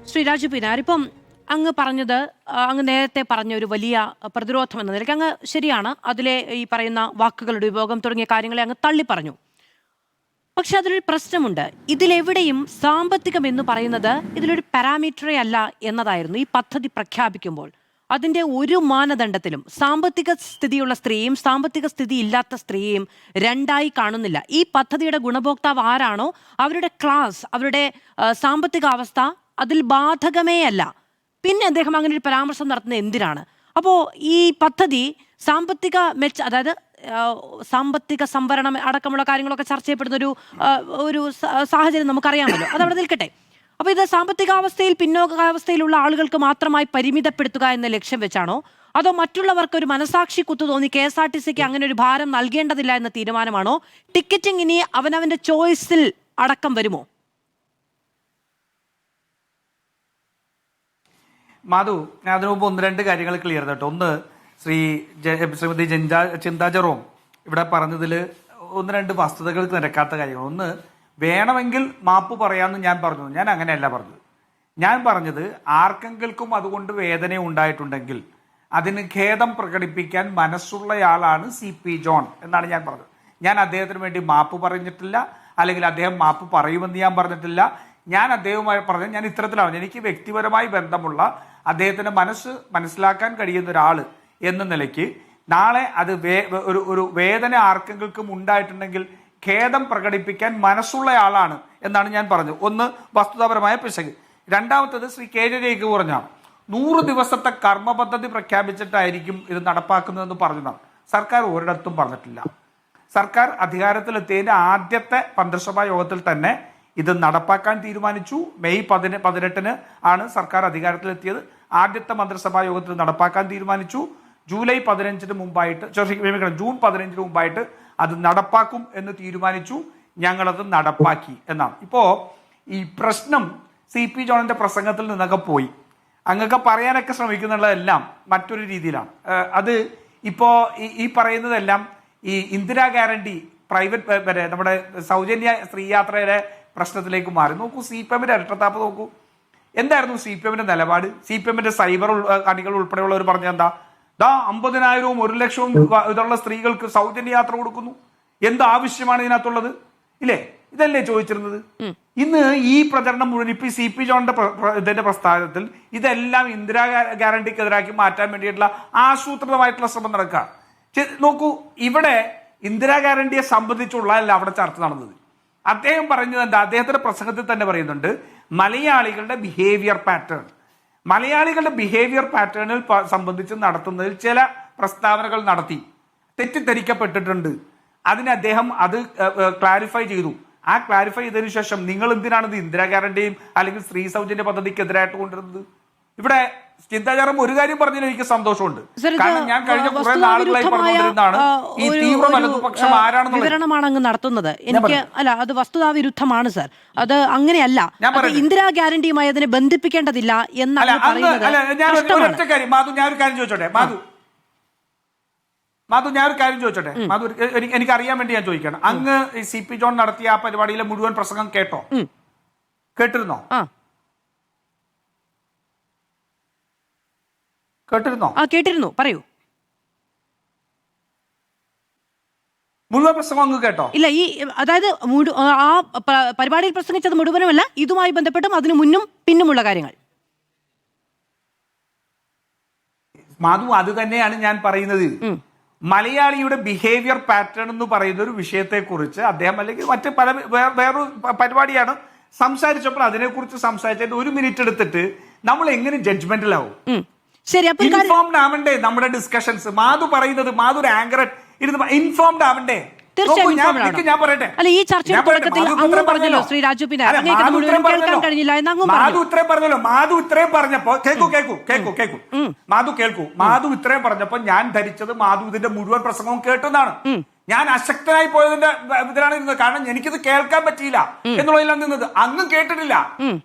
ശ്രീ രാജു പിന്നാർ, ഇപ്പം അങ്ങ് പറഞ്ഞത്, അങ്ങ് നേരത്തെ പറഞ്ഞ ഒരു വലിയ പ്രതിരോധം എന്ന നിലയ്ക്ക് അങ്ങ് ശരിയാണ്. അതിലെ ഈ പറയുന്ന വാക്കുകളുടെ ഉപയോഗം തുടങ്ങിയ കാര്യങ്ങളെ അങ്ങ് തള്ളി പറഞ്ഞു. പക്ഷെ അതിലൊരു പ്രശ്നമുണ്ട്. ഇതിലെവിടെയും സാമ്പത്തികം എന്ന് പറയുന്നത് ഇതിലൊരു പാരാമീറ്ററേ അല്ല എന്നതായിരുന്നു ഈ പദ്ധതി പ്രഖ്യാപിക്കുമ്പോൾ. അതിൻ്റെ ഒരു മാനദണ്ഡത്തിലും സാമ്പത്തിക സ്ഥിതിയുള്ള സ്ത്രീയും സാമ്പത്തിക സ്ഥിതി ഇല്ലാത്ത സ്ത്രീയെയും രണ്ടായി കാണുന്നില്ല. ഈ പദ്ധതിയുടെ ഗുണഭോക്താവ് ആരാണോ അവരുടെ ക്ലാസ്, അവരുടെ സാമ്പത്തിക അവസ്ഥ അതിൽ ബാധകമേ അല്ല. പിന്നെ അദ്ദേഹം അങ്ങനെ ഒരു പരാമർശം നടത്തുന്നത് എന്തിനാണ്? അപ്പോൾ ഈ പദ്ധതി സാമ്പത്തിക അതായത് സാമ്പത്തിക സംവരണം അടക്കമുള്ള കാര്യങ്ങളൊക്കെ ചർച്ച ചെയ്യപ്പെടുന്ന ഒരു സാഹചര്യം നമുക്കറിയാമല്ലോ. അതവിടെ നിൽക്കട്ടെ. അപ്പോൾ ഇത് സാമ്പത്തികാവസ്ഥയിൽ പിന്നോക്കാവസ്ഥയിലുള്ള ആളുകൾക്ക് മാത്രമായി പരിമിതപ്പെടുത്തുക എന്ന ലക്ഷ്യം വെച്ചാണോ, അതോ മറ്റുള്ളവർക്ക് ഒരു മനസാക്ഷി കുത്തു തോന്നി KSRTCക്ക് അങ്ങനെ ഒരു ഭാരം നൽകേണ്ടതില്ല എന്ന തീരുമാനമാണോ? ടിക്കറ്റിംഗ് ഇനി അവനവന്റെ ചോയ്സിൽ അടക്കം വരുമോ? മാധു, ഞാൻ അതിനു മുമ്പ് ഒന്ന് രണ്ട് കാര്യങ്ങൾ ക്ലിയർ ചെയ്തോട്ടെ. ഒന്ന്, ശ്രീമതി ചിന്താ ജെറോം ഇവിടെ പറഞ്ഞതിൽ ഒന്ന് രണ്ട് വസ്തുതകൾക്ക് നിരക്കാത്ത കാര്യങ്ങൾ. ഒന്ന്, വേണമെങ്കിൽ മാപ്പ് പറയാമെന്ന് ഞാൻ പറഞ്ഞു. ഞാൻ അങ്ങനെയല്ല പറഞ്ഞത്. ഞാൻ പറഞ്ഞത് ആർക്കെങ്കിലും അതുകൊണ്ട് വേദന ഉണ്ടായിട്ടുണ്ടെങ്കിൽ അതിന് ഖേദം പ്രകടിപ്പിക്കാൻ മനസ്സുള്ളയാളാണ് CP ജോൺ എന്നാണ് ഞാൻ പറഞ്ഞത്. ഞാൻ അദ്ദേഹത്തിന് വേണ്ടി മാപ്പ് പറഞ്ഞിട്ടില്ല, അല്ലെങ്കിൽ അദ്ദേഹം മാപ്പ് പറയുമെന്ന് ഞാൻ പറഞ്ഞിട്ടില്ല. ഞാൻ അദ്ദേഹവുമായി പറഞ്ഞത് ഞാൻ ഇത്തരത്തിലാണ്. എനിക്ക് വ്യക്തിപരമായി ബന്ധമുള്ള അദ്ദേഹത്തിന്റെ മനസ്സിലാക്കാൻ കഴിയുന്ന ഒരാൾ എന്ന നിലയ്ക്ക് നാളെ അത് ഒരു വേദന ആർക്കെങ്കിലും ഉണ്ടായിട്ടുണ്ടെങ്കിൽ ഖേദം പ്രകടിപ്പിക്കാൻ മനസ്സുള്ള ആളാണ് എന്നാണ് ഞാൻ പറഞ്ഞത്. ഒന്ന്, വസ്തുതാപരമായ പിശക്. രണ്ടാമത്തത്, ശ്രീ KJ ജേക്കബ് പറഞ്ഞ 100 ദിവസത്തെ കർമ്മ പദ്ധതി പ്രഖ്യാപിച്ചിട്ടായിരിക്കും ഇത് നടപ്പാക്കുന്നതെന്ന് പറഞ്ഞതാണ്. സർക്കാർ ഒരിടത്തും പറഞ്ഞിട്ടില്ല. സർക്കാർ അധികാരത്തിലെത്തിയതിന്റെ ആദ്യത്തെ മന്ത്രിസഭാ യോഗത്തിൽ തന്നെ ഇത് നടപ്പാക്കാൻ തീരുമാനിച്ചു. മെയ് 18 ആണ് സർക്കാർ അധികാരത്തിലെത്തിയത്. ആദ്യത്തെ മന്ത്രിസഭാ യോഗത്തിൽ നടപ്പാക്കാൻ തീരുമാനിച്ചു. ജൂൺ 15 മുമ്പായിട്ട് അത് നടപ്പാക്കും എന്ന് തീരുമാനിച്ചു. ഞങ്ങളത് നടപ്പാക്കി എന്നാണ്. ഇപ്പോ ഈ പ്രശ്നം CP ജോണിന്റെ പ്രസംഗത്തിൽ നിന്നൊക്കെ പോയി. അങ്ങൊക്കെ പറയാനൊക്കെ ശ്രമിക്കുന്നുള്ളതെല്ലാം മറ്റൊരു രീതിയിലാണ്. അത് ഇപ്പോ ഈ പറയുന്നതെല്ലാം ഈ ഇന്ദിരാ ഗ്യാരണ്ടി പ്രൈവറ്റ് നമ്മുടെ സൗജന്യ സ്ത്രീ യാത്രയുടെ പ്രശ്നത്തിലേക്ക് മാറി. നോക്കൂ, CPMന്റെ ഇരട്ടത്താപ്പ് നോക്കൂ. എന്തായിരുന്നു CPMന്റെ നിലപാട്? CPMന്റെ സൈബർ അണികൾ ഉൾപ്പെടെയുള്ളവർ പറഞ്ഞ എന്താ? 50,000-ഉം 1,00,000-ഉം ഇതുള്ള സ്ത്രീകൾക്ക് സൗജന്യ യാത്ര കൊടുക്കുന്നു. എന്ത് ആവശ്യമാണ് ഇതിനകത്തുള്ളത്? ഇല്ലേ? ഇതല്ലേ ചോദിച്ചിരുന്നത്? ഇന്ന് ഈ പ്രചരണം മുഴുവൻ ഇപ്പൊ CP ജോണിന്റെ ഇതിന്റെ പ്രസ്താവനത്തിൽ ഇതെല്ലാം ഇന്ദിരാ ഗ്യാരണ്ടിക്കെതിരാക്കി മാറ്റാൻ വേണ്ടിയിട്ടുള്ള ആസൂത്രിതമായിട്ടുള്ള ശ്രമം നടക്കുക. നോക്കൂ, ഇവിടെ ഇന്ദിരാ ഗ്യാരണ്ടിയെ സംബന്ധിച്ചുള്ള അല്ല അവിടെ ചർച്ച നടന്നത്. അദ്ദേഹം പറഞ്ഞത് എന്താ? അദ്ദേഹത്തിന്റെ പ്രസംഗത്തിൽ തന്നെ പറയുന്നുണ്ട്, മലയാളികളുടെ ബിഹേവിയർ പാറ്റേണിൽ സംബന്ധിച്ച് നടത്തുന്നതിൽ ചില പ്രസ്താവനകൾ നടത്തി തെറ്റിദ്ധരിക്കപ്പെട്ടിട്ടുണ്ട്. അതിന് അദ്ദേഹം അത് ക്ലാരിഫൈ ചെയ്തു. ആ ക്ലാരിഫൈ ചെയ്തതിനു ശേഷം നിങ്ങൾ എന്തിനാണ് ഇത് ഇന്ദിരാ ഗ്യാരണ്ടിയും അല്ലെങ്കിൽ സ്ത്രീ സൗജന്യ പദ്ധതിക്കെതിരായിട്ട് കൊണ്ടിരുന്നത്? ഇവിടെ ചിന്താ ജെറോം ഒരു കാര്യം പറഞ്ഞതിൽ എനിക്ക് സന്തോഷമുണ്ട്. കാരണം ഞാൻ കഴിഞ്ഞ കുറെ നാളുകളായി പറഞ്ഞുകൊണ്ടിരുന്നതാണ് ഈ തീവ്ര വലതുപക്ഷം വിവരണമാണ് അങ്ങ് നടത്തുന്നത്. എനിക്ക് അല്ല, അത് വസ്തുതാവിരുദ്ധമാണ് സർ. അത് അങ്ങനെയല്ല. ഇന്ദിരാ ഗ്യാരണ്ടിയുമായി അതിനെ ബന്ധിപ്പിക്കേണ്ടതില്ല എന്നാണ് പറയുന്നത്. ഞാനൊരു കാര്യം ചോദിച്ചോട്ടെ മാധു, എനിക്ക് അറിയാൻ വേണ്ടി ഞാൻ ചോദിക്കണം. അങ്ങ് CP ജോൺ നടത്തിയ ആ പരിപാടിയിലെ മുഴുവൻ പ്രസംഗം കേട്ടിരുന്നോ? കേട്ടിരുന്നു. പറയൂ. മുഴുവൻ പ്രസംഗം അങ്ങ് കേട്ടോ? ഇല്ല, അതായത് ആ പരിപാടിയിൽ പ്രസംഗിച്ചത് മുഴുവനുമല്ല, ഇതുമായി ബന്ധപ്പെട്ടും അതിനു മുന്നും പിന്നുമുള്ള കാര്യങ്ങൾ. മാധു, അത് തന്നെയാണ് ഞാൻ പറയുന്നത്. മലയാളിയുടെ ബിഹേവിയർ പാറ്റേൺ എന്ന് പറയുന്ന ഒരു വിഷയത്തെ കുറിച്ച് അദ്ദേഹം അല്ലെങ്കിൽ മറ്റ് വേറൊരു പരിപാടിയാണ് സംസാരിച്ചപ്പോൾ അതിനെക്കുറിച്ച് സംസാരിച്ചിട്ട് 1 മിനിറ്റ് എടുത്തിട്ട് നമ്മൾ എങ്ങനെ ജഡ്ജ്മെന്റിലാവും? ഇൻഫോംഡ് ആവണ്ടേ നമ്മുടെ ഡിസ്കഷൻസ്? മാധു പറയുന്നത്, മാധു ഒരു ആങ്കർ ഇൻഫോംഡ് ആവണ്ടേ? ഞാൻ പറയട്ടെ, മാധു ഇത്രയും പറഞ്ഞപ്പോ ഞാൻ ധരിച്ചത് മാധു ഇതിന്റെ മുഴുവൻ പ്രസംഗവും കേട്ടെന്നാണ്. ഞാൻ അശക്തനായി പോയതിന്റെ ഇതിലാണ് ഇരുന്നത്. കാരണം എനിക്കിത് കേൾക്കാൻ പറ്റിയില്ല എന്നുള്ളതിലാണ് നിന്നത്. അങ്ങും കേട്ടിട്ടില്ല.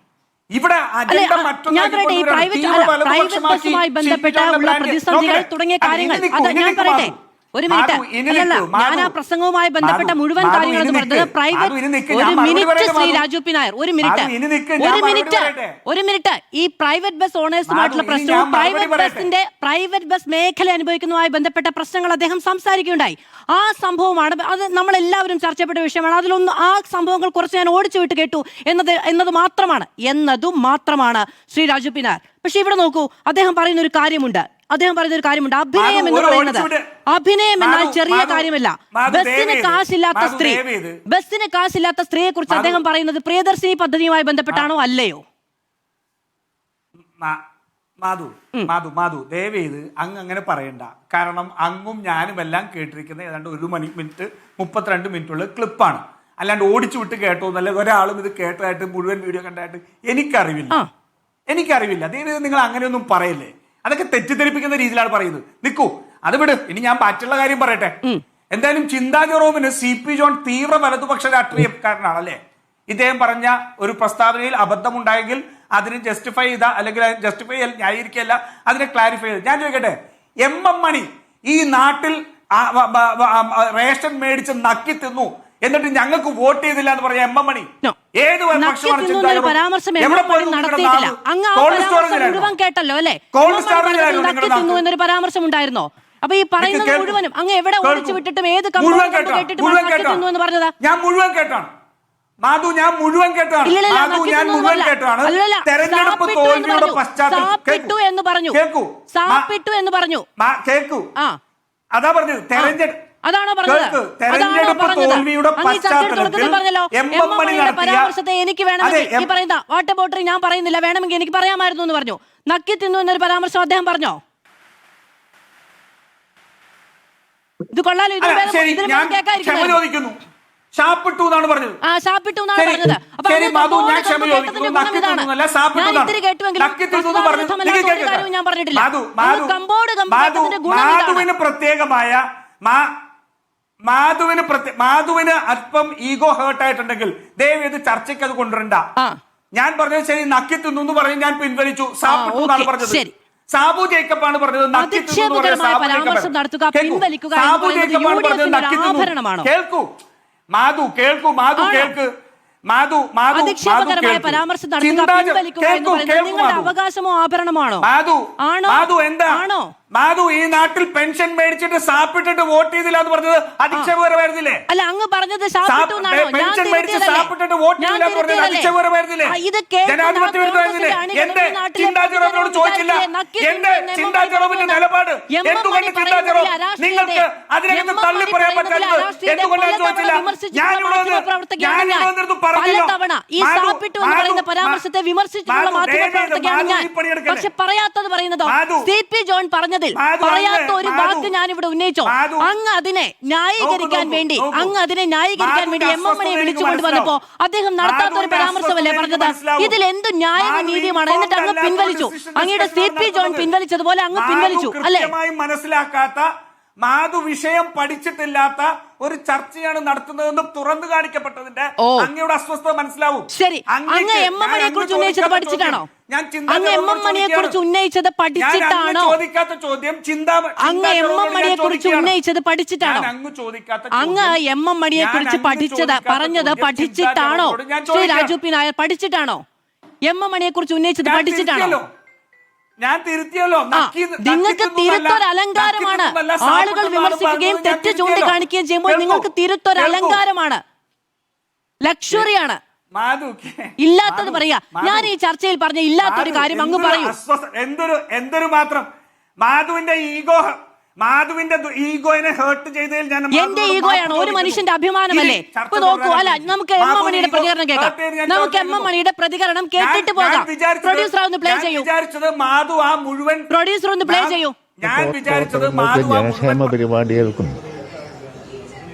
ഇവിടെ പ്രൈവറ്റ് ബസ്സുമായി ബന്ധപ്പെട്ട പ്രതിസന്ധികൾ തുടങ്ങിയ കാര്യങ്ങൾ ഞാൻ പറയട്ടെ. ഒരു മിനിറ്റ്. അല്ലല്ല, ഞാൻ ആ പ്രസംഗവുമായി ബന്ധപ്പെട്ട മുഴുവൻ കാര്യങ്ങളും പറഞ്ഞത് പ്രൈവറ്റ്. ഒരു മിനിറ്റ് ശ്രീ രാജു പി നായർ, ഒരു മിനിറ്റ്. ഈ പ്രൈവറ്റ് ബസ് ഓണേഴ്സുമായിട്ടുള്ള പ്രശ്നവും പ്രൈവറ്റ് ബസ് മേഖല അനുഭവിക്കുന്നതുമായി ബന്ധപ്പെട്ട പ്രശ്നങ്ങൾ അദ്ദേഹം സംസാരിക്കുകയുണ്ടായി. ആ സംഭവമാണ്, അത് നമ്മളെല്ലാവരും ചർച്ചപ്പെട്ട വിഷയമാണ്. അതിലൊന്ന് ആ സംഭവങ്ങൾ കുറച്ച് ഞാൻ ഓടിച്ചു വിട്ട് കേട്ടു എന്നതു മാത്രമാണ് ശ്രീ രാജു പി നായർ. പക്ഷെ ഇവിടെ നോക്കൂ, അദ്ദേഹം പറയുന്ന ഒരു കാര്യമുണ്ട്. അഭിനയം എന്ന് പറയുന്നത്, അഭിനയം എന്നാൽ ചെറിയ കാര്യമല്ല. ബസ്സിന് കാശില്ലാത്ത സ്ത്രീയെ കുറിച്ച് അദ്ദേഹം പറയുന്നത് പ്രിയദർശിനി പദ്ധതിയുമായി ബന്ധപ്പെട്ടാണോ അല്ലയോ? മാധു ദയവേത് അങ്ങ് അങ്ങനെ പറയണ്ട. കാരണം അങ്ങും ഞാനും എല്ലാം കേട്ടിരിക്കുന്ന ഏതാണ്ട് 1 മിനിറ്റ് 32 മിനിറ്റുള്ള ക്ലിപ്പാണ്. അല്ലാണ്ട് ഓടിച്ചു വിട്ട് കേട്ടോ എന്നല്ല, ഒരാളും ഇത് കേട്ടതായിട്ട് മുഴുവൻ വീഡിയോ കണ്ടായിട്ട് എനിക്കറിവില്ല. ദയവേത് നിങ്ങൾ അങ്ങനെയൊന്നും പറയല്ലേ. അതൊക്കെ തെറ്റിദ്ധരിപ്പിക്കുന്ന രീതിയിലാണ് പറയുന്നത്. നിൽക്കൂ, അത് വിട്. ഇനി ഞാൻ മറ്റുള്ള കാര്യം പറയട്ടെ. എന്തായാലും ചിന്താ ജെറോമിന് CP ജോൺ തീവ്ര വലതുപക്ഷ രാഷ്ട്രീയക്കാരനാണ് അല്ലേ? ഇദ്ദേഹം പറഞ്ഞ ഒരു പ്രസ്താവനയിൽ അബദ്ധമുണ്ടായെങ്കിൽ അതിന് ജസ്റ്റിഫൈ ചെയ്ത, അല്ലെങ്കിൽ ജസ്റ്റിഫൈ ന്യായീകരിക്കല്ല, അതിനെ ക്ലാരിഫൈ ചെയ്ത്. ഞാൻ ചോദിക്കട്ടെ, MM മണി ഈ നാട്ടിൽ റേഷൻ മേടിച്ച് നക്കി തിന്നു, എന്നിട്ട് ഞങ്ങൾക്ക് വോട്ട് ചെയ്തില്ല എന്ന് പറയാം MM മണി ഏത് പരാമർശം ഉണ്ടായിരുന്നോ? അപ്പൊ ഈ പറയുന്നത് മുഴുവനും അങ്ങ് എവിടെ ഓടിച്ചു വിട്ടിട്ടും ഏത് എന്ന് പറഞ്ഞതാ? ഞാൻ മുഴുവൻ കേട്ടാണ് മാധു, ഞാൻ മുഴുവൻ കേട്ടാണ്. തെരഞ്ഞെടുപ്പ് തോൽവിയുടെ പശ്ചാത്തലം എന്ന് പറഞ്ഞു. കേക്കൂ, അതാ പറഞ്ഞത്. അതാണോ പറഞ്ഞത്? തെരഞ്ഞെടുപ്പ് തോൽവിയുടെ പശ്ചാത്തലത്തിൽ പരാമർശത്തെ എനിക്ക് വേണമെങ്കിൽ ഈ പറയുന്ന വാട്ടർ ബോട്ടിൽ ഞാൻ പറയുന്നില്ല, വേണമെങ്കിൽ എനിക്ക് പറയാമായിരുന്നു എന്ന് പറഞ്ഞു. നക്കി തിന്നു എന്നൊരു പരാമർശം അദ്ദേഹം പറഞ്ഞോ? ഇത് കൊള്ളാലോ. ചോദിക്കുന്നു, ഷാപ്പിട്ടു എന്നാണ് പറഞ്ഞത്. മാധുവിന് അല്പം ഈഗോ ഹേർട്ട് ആയിട്ടുണ്ടെങ്കിൽ ദയവേത് ചർച്ചയ്ക്ക് അത് കൊണ്ടുവരണ്ട. ഞാൻ പറഞ്ഞത് ശരി, നക്കി തിന്നു എന്ന് പറഞ്ഞ് ഞാൻ പിൻവലിച്ചു. സാപ്പിട്ടു എന്നാണ് പറഞ്ഞത്. സാബു ജേക്കബാണ് പറഞ്ഞത് നക്കി തിന്നു. കേൾക്കൂ മാധു, കേൾക്കൂ. അവകാശമോ ആഭരണമാണോ? മാധു എന്താ മാധു ഈ നാട്ടിൽ പെൻഷൻ മേടിച്ചിട്ട് സാപ്പിട്ടിട്ട് വോട്ട് ചെയ്തില്ല എന്ന് പറഞ്ഞത് അധിക്ഷേപകരമായിരുന്നില്ലേ? അല്ല, അങ്ങ് പറഞ്ഞത് പെൻഷൻ മേടിച്ച് സാപ്പിട്ടിട്ട് വോട്ട് ചെയ്തില്ല എന്ന് പറഞ്ഞത് അധിക്ഷേപകരമായിരുന്നില്ലേ? ജനാധിപത്യ വിരുദ്ധമായിരുന്നില്ലേ? എന്റെ ചിന്താ ജെറോമിനോട് ചോദിച്ചില്ല. എന്റെ ചിന്താ ജെറോമിന്റെ നിലപാട് എന്തുകൊണ്ട് ചിന്താ ജെറോം നിങ്ങൾക്ക് അതിനകത്ത് തള്ളി പറയാൻ പറ്റാത്തത് എന്തുകൊണ്ടാണ് ചോദിച്ചില്ല? ഞാനിവിടെ വന്നിരുന്നു പറഞ്ഞല്ലോ. പരാമർശത്തെ വിമർശിച്ചിട്ടുള്ള മാധ്യമപ്രവർത്തകയാണ് ഞാൻ. പക്ഷെ പറയാത്തത് പറയുന്നതോ? CP ജോൺ പറഞ്ഞതിൽ പറയാത്ത ഒരു വാക്ക് ഞാൻ ഇവിടെ ഉന്നയിച്ചോ? അങ്ങ് അതിനെ ന്യായീകരിക്കാൻ വേണ്ടി MM മണിയെ വിളിച്ചുകൊണ്ടുവന്നപ്പോ അദ്ദേഹം നടത്താത്ത ഒരു പരാമർശമല്ലേ പറഞ്ഞത്? ഇതിൽ എന്ത് ന്യായവും നീതിയുമാണ്? എന്നിട്ട് അങ്ങ് പിൻവലിച്ചു. അങ്ങയുടെ CP ജോൺ പിൻവലിച്ചതുപോലെ അങ്ങ് പിൻവലിച്ചു അല്ലേ? മനസ്സിലാക്കാത്ത മാധു വിഷയം പഠിച്ചിട്ടില്ലാത്ത ഒരു ചർച്ചയാണ് നടത്തുന്നതെന്ന് തുറന്നു കാണിക്കപ്പെട്ടതിന്റെ അങ്ങയുടെ അസ്വസ്ഥത മനസ്സിലാവും. ശരി, അങ്ങ് MM മണിയെ കുറിച്ച് ഉന്നയിച്ചത് പഠിച്ചിട്ടാണോ? അങ്ങ് MM മണിയെ കുറിച്ച് ഉന്നയിച്ചത് പഠിച്ചിട്ടാണോ? ചോദിക്കാത്ത ചോദ്യം അങ്ങ് MM മണിയെ കുറിച്ച് ഉന്നയിച്ചത് പഠിച്ചിട്ടാണോ? അങ്ങ് MM മണിയെ കുറിച്ച് പറഞ്ഞത് പഠിച്ചിട്ടാണോ? ശ്രീ രാജു പി നായർ, പഠിച്ചിട്ടാണോ? MM മണിയെ കുറിച്ച് ഉന്നയിച്ചത് പഠിച്ചിട്ടാണോ? ഞാൻ തിരുത്തിയല്ലോ. നിങ്ങൾക്ക് തിരുത്തൊരു അലങ്കാരമാണ്. ആളുകൾ വിമർശിക്കുകയും തെറ്റ് ചൂണ്ടിക്കാണിക്കുകയും ചെയ്യുമ്പോൾ നിങ്ങൾക്ക് തിരുത്തൊരു അലങ്കാരമാണ്, ലക്ഷറിയാണ്. ഇല്ലാത്തത് പറയാ. ഞാൻ ഈ ചർച്ചയിൽ പറഞ്ഞ ഇല്ലാത്തൊരു കാര്യം അങ്ങ് പറയൂ. എന്തൊരു മാത്രം മാധുവിന്റെ ഈഗോയെ ഹേർട്ട് ചെയ്തതിൽ ഞാൻ എന്റെ ഈഗോയാണ്. ഒരു മനുഷ്യന്റെ അഭിമാനമല്ലേ? ഇപ്പൊ നോക്കൂ, അല്ല നമുക്ക് MM മണിയുടെ പ്രതികരണം കേൾക്കാം. നമുക്ക് MM മണിയുടെ പ്രതികരണം കേട്ടിട്ട് പോകാം. പ്രൊഡ്യൂസർ ഒന്ന് പ്ലേ ചെയ്യൂ. പ്രൊഡ്യൂസർ ഒന്ന് പ്ലേ ചെയ്യൂ. ജനക്ഷേമ പരിപാടികൾക്കും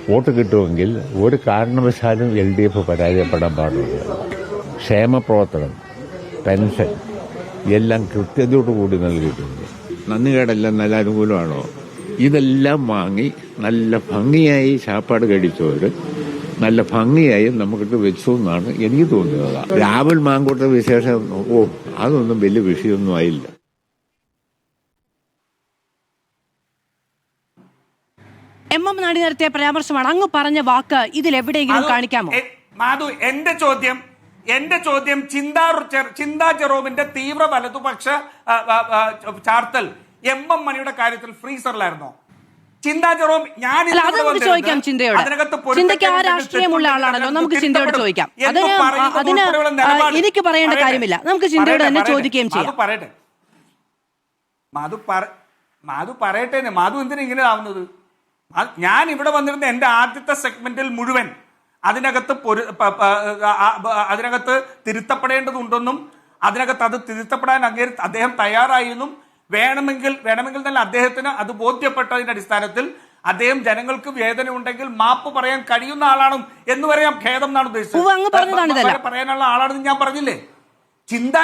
വോട്ട് കിട്ടുമെങ്കിൽ ഒരു കാരണവശാലും LDF പരാജയപ്പെടാൻ പാടില്ല. ക്ഷേമപ്രവർത്തനം, പെൻഷൻ എല്ലാം കൃത്യതയോടുകൂടി നൽകിയിട്ടുണ്ട്. നന്ദികേടെല്ലാം നല്ല അനുകൂലമാണോ? ഇതെല്ലാം വാങ്ങി നല്ല ഭംഗിയായി ചാപ്പാട് കഴിച്ചവർ നല്ല ഭംഗിയായി നമുക്കിട്ട് വെച്ചു എന്നാണ് എനിക്ക് തോന്നുന്നത്. രാഹുൽ മാങ്കൂട്ട വിശേഷം അതൊന്നും വലിയ വിഷയമൊന്നും ആയില്ല. എം നാണി നടത്തിയ പരാമർശമാണ്. അങ്ങ് പറഞ്ഞ വാക്ക് ഇതിൽ എവിടെയെങ്കിലും കാണിക്കാമോ? മാധു, എന്റെ ചോദ്യം ചിന്താ ജെറോമിന്റെ തീവ്ര വലതുപക്ഷ ചാർത്തൽ എം മണിയുടെ കാര്യത്തിൽ ഫ്രീസറിലായിരുന്നോ? ചിന്താ ജെറോം ചോദിക്കാം ചിന്തയോട്. ചിന്തയ്ക്ക് ആ രാഷ്ട്രീയമുള്ള ആളാണല്ലോ, നമുക്ക് ചിന്തയോട് ചോദിക്കാം. അതിന് എനിക്ക് പറയേണ്ട കാര്യമില്ല, നമുക്ക് ചിന്തയോട് തന്നെ ചോദിക്കുകയും ചെയ്യാം. പറയട്ടെ മാധു പറയട്ടെ. മാധു എന്തിനാ ഇങ്ങനെ ആവുന്നത്? ഞാൻ ഇവിടെ വന്നിരുന്ന എന്റെ ആദ്യത്തെ സെഗ്മെന്റിൽ മുഴുവൻ അതിനകത്ത് തിരുത്തപ്പെടേണ്ടതുണ്ടെന്നും അതിനകത്ത് അത് തിരുത്തപ്പെടാൻ അദ്ദേഹം തയ്യാറായെന്നും വേണമെങ്കിൽ തന്നെ അദ്ദേഹത്തിന് അത് ബോധ്യപ്പെട്ടതിന്റെ അടിസ്ഥാനത്തിൽ അദ്ദേഹം ജനങ്ങൾക്ക് വേദന ഉണ്ടെങ്കിൽ മാപ്പ് പറയാൻ കഴിയുന്ന ആളാണ് എന്ന് പറയാം. ഖേദം എന്നാണ് ഉദ്ദേശിച്ചത്. പറയാനുള്ള ആളാണെന്ന് ഞാൻ പറഞ്ഞില്ലേ. ചിന്താ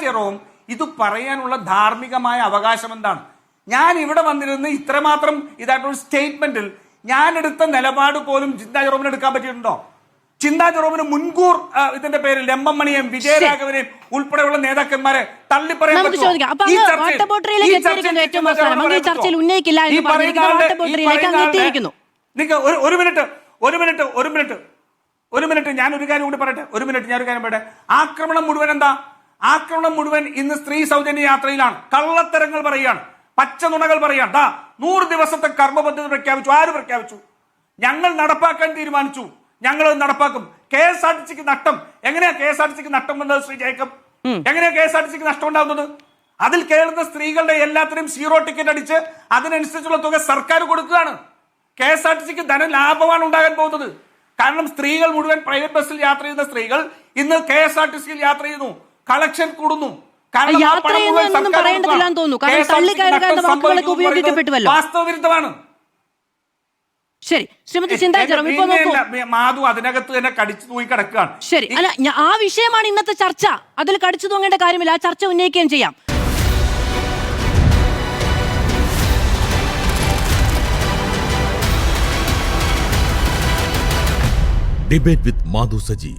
ജെറോം ഇത് പറയാനുള്ള ധാർമ്മികമായ അവകാശം എന്താണ്? ഞാൻ ഇവിടെ വന്നിരുന്ന് ഇത്രമാത്രം ഇതായിട്ടൊരു സ്റ്റേറ്റ്മെന്റിൽ ഞാൻ എടുത്ത നിലപാട് പോലും ചിന്താ ജെറോമിന് എടുക്കാൻ പറ്റിയിട്ടുണ്ടോ? ചിന്താ ജെറോമിന് മുൻകൂർ ഇതിന്റെ പേരിൽ എം മണിയെയും വിജയരാഘവനെയും ഉൾപ്പെടെയുള്ള നേതാക്കന്മാരെ തള്ളിപ്പറയാൻ ഒരു മിനിറ്റ് ഞാൻ ഒരു കാര്യം കൂടി പറയട്ടെ. ആക്രമണം മുഴുവൻ എന്താ? ആക്രമണം മുഴുവൻ ഇന്ന് സ്ത്രീ സൗജന്യ യാത്രയിലാണ്. കള്ളത്തരങ്ങൾ പറയുകയാണ്, പച്ച നുണകൾ പറയുകയാണ്. 100 ദിവസത്തെ കർമ്മ പദ്ധതി പ്രഖ്യാപിച്ചു. ആര് പ്രഖ്യാപിച്ചു? ഞങ്ങൾ നടപ്പാക്കാൻ തീരുമാനിച്ചു, ഞങ്ങൾ നടപ്പാക്കും. KSRTCക്ക് നഷ്ടം എങ്ങനെയാ? KSRTCക്ക് നഷ്ടം വന്നത് ശ്രീ ജേക്കബ്, എങ്ങനെയാ KSRTCക്ക് നഷ്ടം ഉണ്ടാവുന്നത്? അതിൽ കേറുന്ന സ്ത്രീകളുടെ എല്ലാത്തിനും 0 ടിക്കറ്റ് അടിച്ച് അതിനനുസരിച്ചുള്ള തുക സർക്കാർ കൊടുക്കുകയാണ്. KSRTCക്ക് ധനലാഭമാണ് ഉണ്ടാകാൻ പോകുന്നത്. കാരണം സ്ത്രീകൾ മുഴുവൻ പ്രൈവറ്റ് ബസ്സിൽ യാത്ര ചെയ്യുന്ന സ്ത്രീകൾ ഇന്ന് KSRTCയിൽ യാത്ര ചെയ്യുന്നു, കളക്ഷൻ കൂടുന്നു. വാസ്തവവിരുദ്ധമാണ്. ശരി, ശ്രീമതി ചിന്താ ജെറോം, ഇപ്പോൾ മാധു അതിനകത്ത് തന്നെ കടിച്ചു തൂങ്ങി കിടക്കുകയാണ്. ശരി, അല്ല, ആ വിഷയമാണ് ഇന്നത്തെ ചർച്ച. അതിൽ കടിച്ചു തൂങ്ങേണ്ട കാര്യമില്ല, ആ ചർച്ച ഉന്നയിക്കുകയും ചെയ്യാം. ഡിബേറ്റ് വിത്ത് മാധു സജി.